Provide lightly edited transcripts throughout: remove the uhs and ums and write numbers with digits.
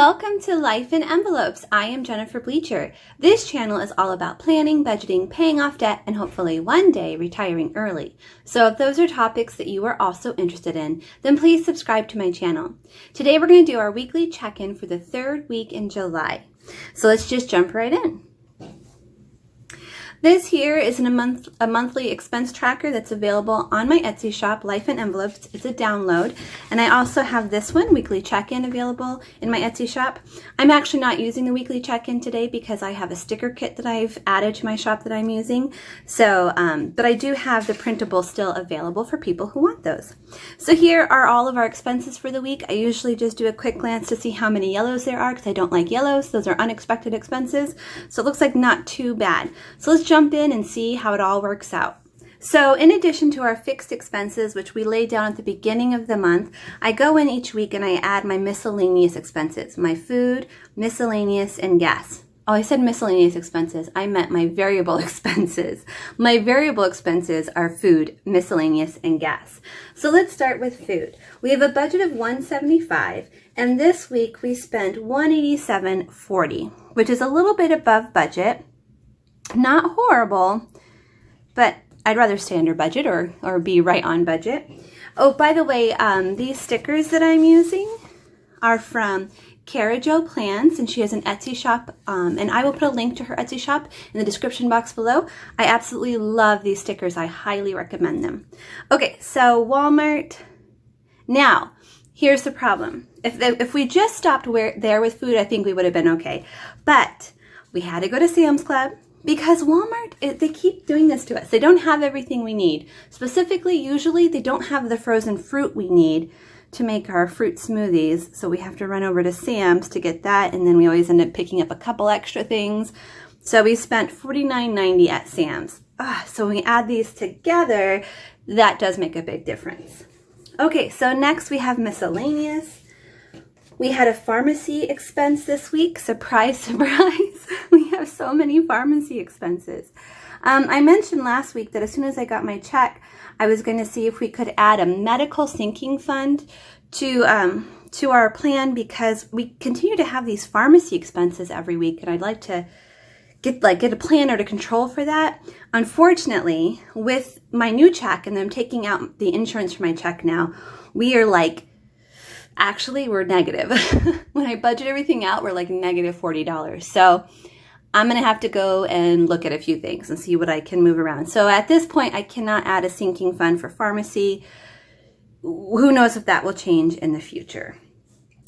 Welcome to Life in Envelopes. I am Jennifer Bleacher. This channel is all about planning, budgeting, paying off debt, and hopefully one day retiring early. So if those are topics that you are also interested in, then please subscribe to my channel. Today we're going to do our weekly check-in for the third week in July. So let's just jump right in. This here is a monthly expense tracker that's available on my Etsy shop, Life in Envelopes. It's a download. And I also have this one, weekly check-in, available in my Etsy shop. I'm actually not using the weekly check-in today because I have a sticker kit that I've added to my shop that I'm using. So, but I do have the printable still available for people who want those. So here are all of our expenses for the week. I usually just do a quick glance to see how many yellows there are because I don't like yellows. Those are unexpected expenses. So it looks like not too bad. So let's jump in and see how it all works out. So in addition to our fixed expenses, which we lay down at the beginning of the month, I go in each week and I add my miscellaneous expenses, my food, miscellaneous, and gas. Oh, I said miscellaneous expenses. I meant my variable expenses. My variable expenses are food, miscellaneous, and gas. So let's start with food. We have a budget of $175, and this week we spent $187.40, which is a little bit above budget. Not horrible, but I'd rather stay under budget or be right on budget. Oh, by the way, these stickers that I'm using are from Cara Plans, and she has an Etsy shop, and I will put a link to her Etsy shop in the description box below. I absolutely love these stickers. I highly recommend them. Okay, so Walmart. Now, here's the problem. If we just stopped there with food, I think we would have been okay. But we had to go to Sam's Club. Because Walmart, they keep doing this to us. They don't have everything we need. Specifically, usually, they don't have the frozen fruit we need to make our fruit smoothies. So we have to run over to Sam's to get that. And then we always end up picking up a couple extra things. So we spent $49.90 at Sam's. So when we add these together, that does make a big difference. Okay, so next we have miscellaneous. We had a pharmacy expense this week. Surprise, surprise. We have so many pharmacy expenses. I mentioned last week that as soon as I got my check, I was going to see if we could add a medical sinking fund to our plan because we continue to have these pharmacy expenses every week, and I'd like to get a planner to control for that. Unfortunately, with my new check and them taking out the insurance for my check now, we are actually, we're negative. When I budget everything out, we're like negative $40. So I'm going to have to go and look at a few things and see what I can move around. So at this point, I cannot add a sinking fund for pharmacy. Who knows if that will change in the future.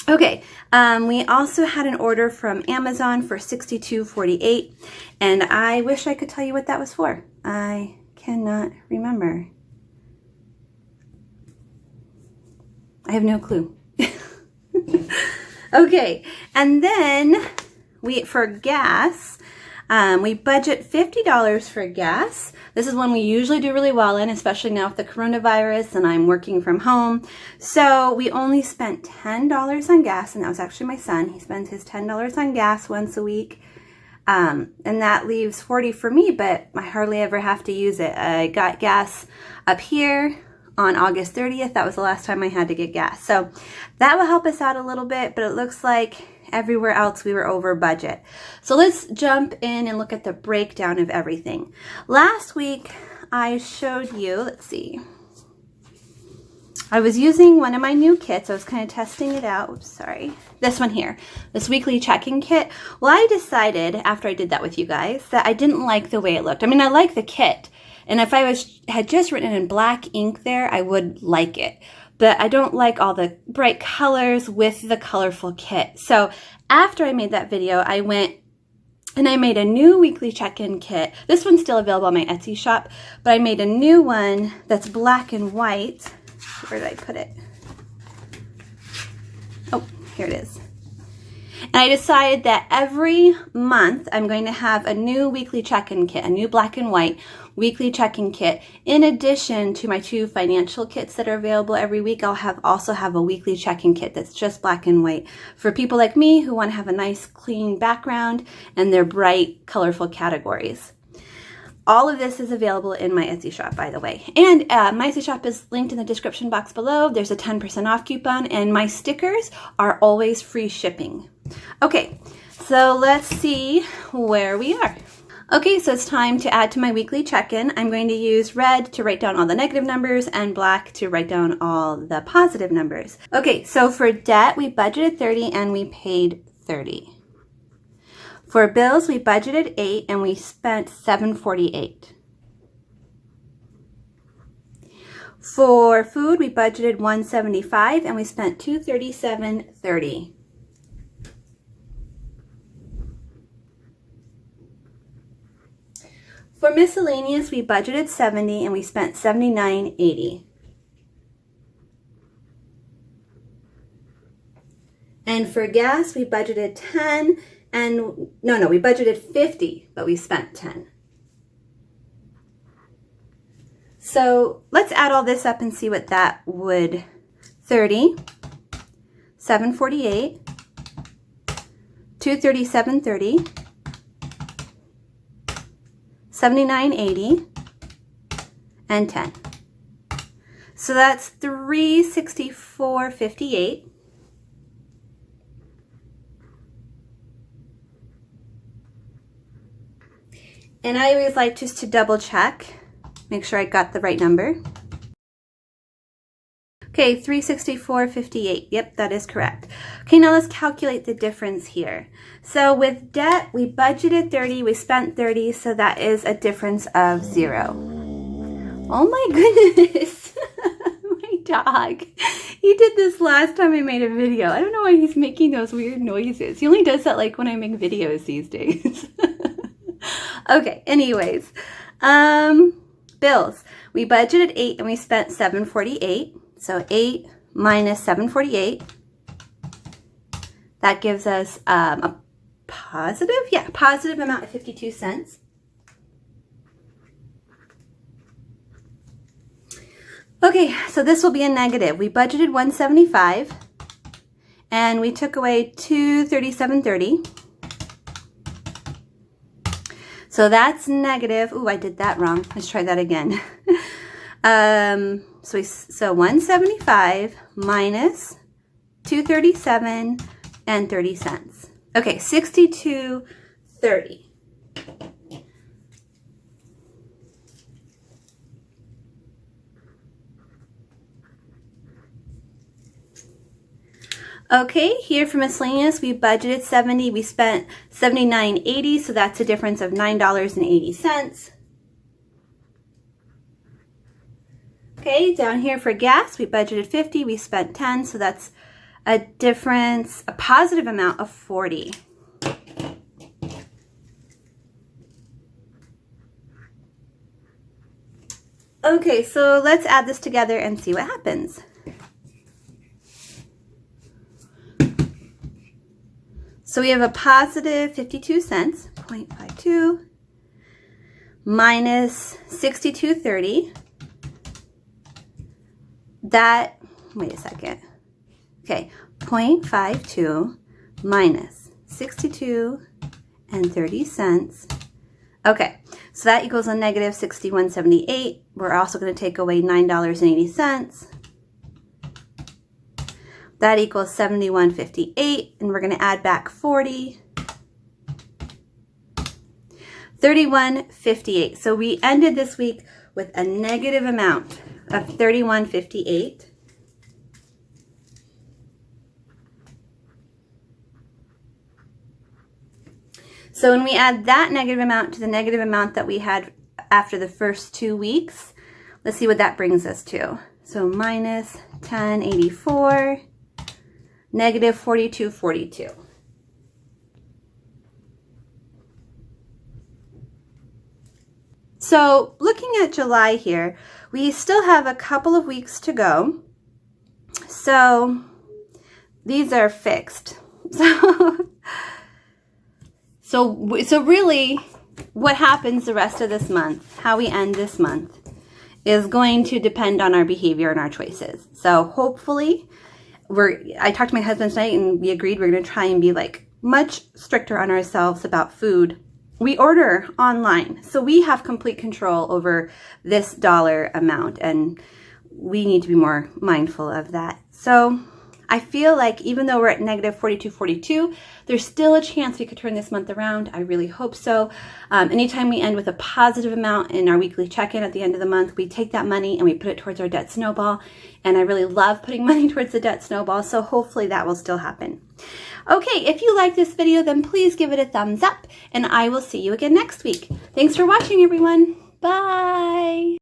Okay, we also had an order from Amazon for $62.48, and I wish I could tell you what that was for. I cannot remember. I have no clue. Okay, and then for gas, we budget $50 for gas. This is one we usually do really well in, especially now with the coronavirus and I'm working from home. So we only spent $10 on gas, and that was actually my son. He spends his $10 on gas once a week. And that leaves $40 for me, but I hardly ever have to use it. I got gas up here on August 30th. That was the last time I had to get gas. So that will help us out a little bit, but it looks like everywhere else we were over budget. So let's jump in and look at the breakdown of everything. Last week I showed you, let's see, I was using one of my new kits. I was kind of testing it out. Oops, sorry. This one here, this weekly check-in kit. Well, I decided after I did that with you guys that I didn't like the way it looked. I mean, I like the kit. And if I had just written in black ink there, I would like it. But I don't like all the bright colors with the colorful kit. So after I made that video, I went and I made a new weekly check-in kit. This one's still available on my Etsy shop, but I made a new one that's black and white. Where did I put it? Oh, here it is. And I decided that every month I'm going to have a new weekly check-in kit, a new black and white weekly check-in kit. In addition to my 2 financial kits that are available every week, I'll also have a weekly check-in kit that's just black and white for people like me who want to have a nice clean background and their bright, colorful categories. All of this is available in my Etsy shop, by the way. And my Etsy shop is linked in the description box below. There's a 10% off coupon, and my stickers are always free shipping. Okay, so let's see where we are. Okay, so it's time to add to my weekly check-in. I'm going to use red to write down all the negative numbers and black to write down all the positive numbers. Okay, so for debt, we budgeted 30 and we paid 30. For bills, we budgeted 8 and we spent 748. For food, we budgeted 175 and we spent 237.30. For miscellaneous, we budgeted 70 and we spent 79.80. And for gas, we budgeted 10 and we budgeted 50, but we spent 10. So let's add all this up and see what that would. 30, 748, 237.30, 79.80, and 10. So that's 364.58. And I always like just to double check, make sure I got the right number. Okay, 364.58. Yep, that is correct. Okay, now let's calculate the difference here. So with debt, we budgeted 30, we spent 30, so that is a difference of 0. Oh my goodness. My dog. He did this last time I made a video. I don't know why he's making those weird noises. He only does that like when I make videos these days. Okay, anyways. Bills. We budgeted 8 and we spent 748. So 8 minus 748. That gives us a positive amount of 52 cents. Okay, so this will be a negative. We budgeted 175 and we took away 237.30. So that's negative. Ooh, I did that wrong. Let's try that again. So 175 minus 237 and 30 cents. Okay, 62.30. Okay, here for miscellaneous, we budgeted 70, we spent 79.80, so that's a difference of $9.80. Okay, down here for gas, we budgeted 50, we spent 10, so that's a difference, a positive amount of 40. Okay, so let's add this together and see what happens. So we have a positive 52 cents, 0.52, minus 62.30. That, wait a second. Okay, 0.52 minus 62 and 30 cents. Okay, so that equals a negative 61.78. We're also going to take away $9.80. That equals 71.58, and we're going to add back 40. 31.58. So we ended this week with a negative amount of 31.58. So when we add that negative amount to the negative amount that we had after the first 2 weeks, let's see what that brings us to. So minus 10.84. Negative 42.42. So looking at July here, we still have a couple of weeks to go. So these are fixed. So really what happens the rest of this month, how we end this month, is going to depend on our behavior and our choices. So hopefully, I talked to my husband tonight and we agreed we're going to try and be like much stricter on ourselves about food. We order online, so we have complete control over this dollar amount, and we need to be more mindful of that. So I feel like even though we're at negative 42.42, there's still a chance we could turn this month around. I really hope so. Anytime we end with a positive amount in our weekly check-in at the end of the month, we take that money and we put it towards our debt snowball. And I really love putting money towards the debt snowball, so hopefully that will still happen. Okay, if you like this video, then please give it a thumbs up, and I will see you again next week. Thanks for watching, everyone. Bye.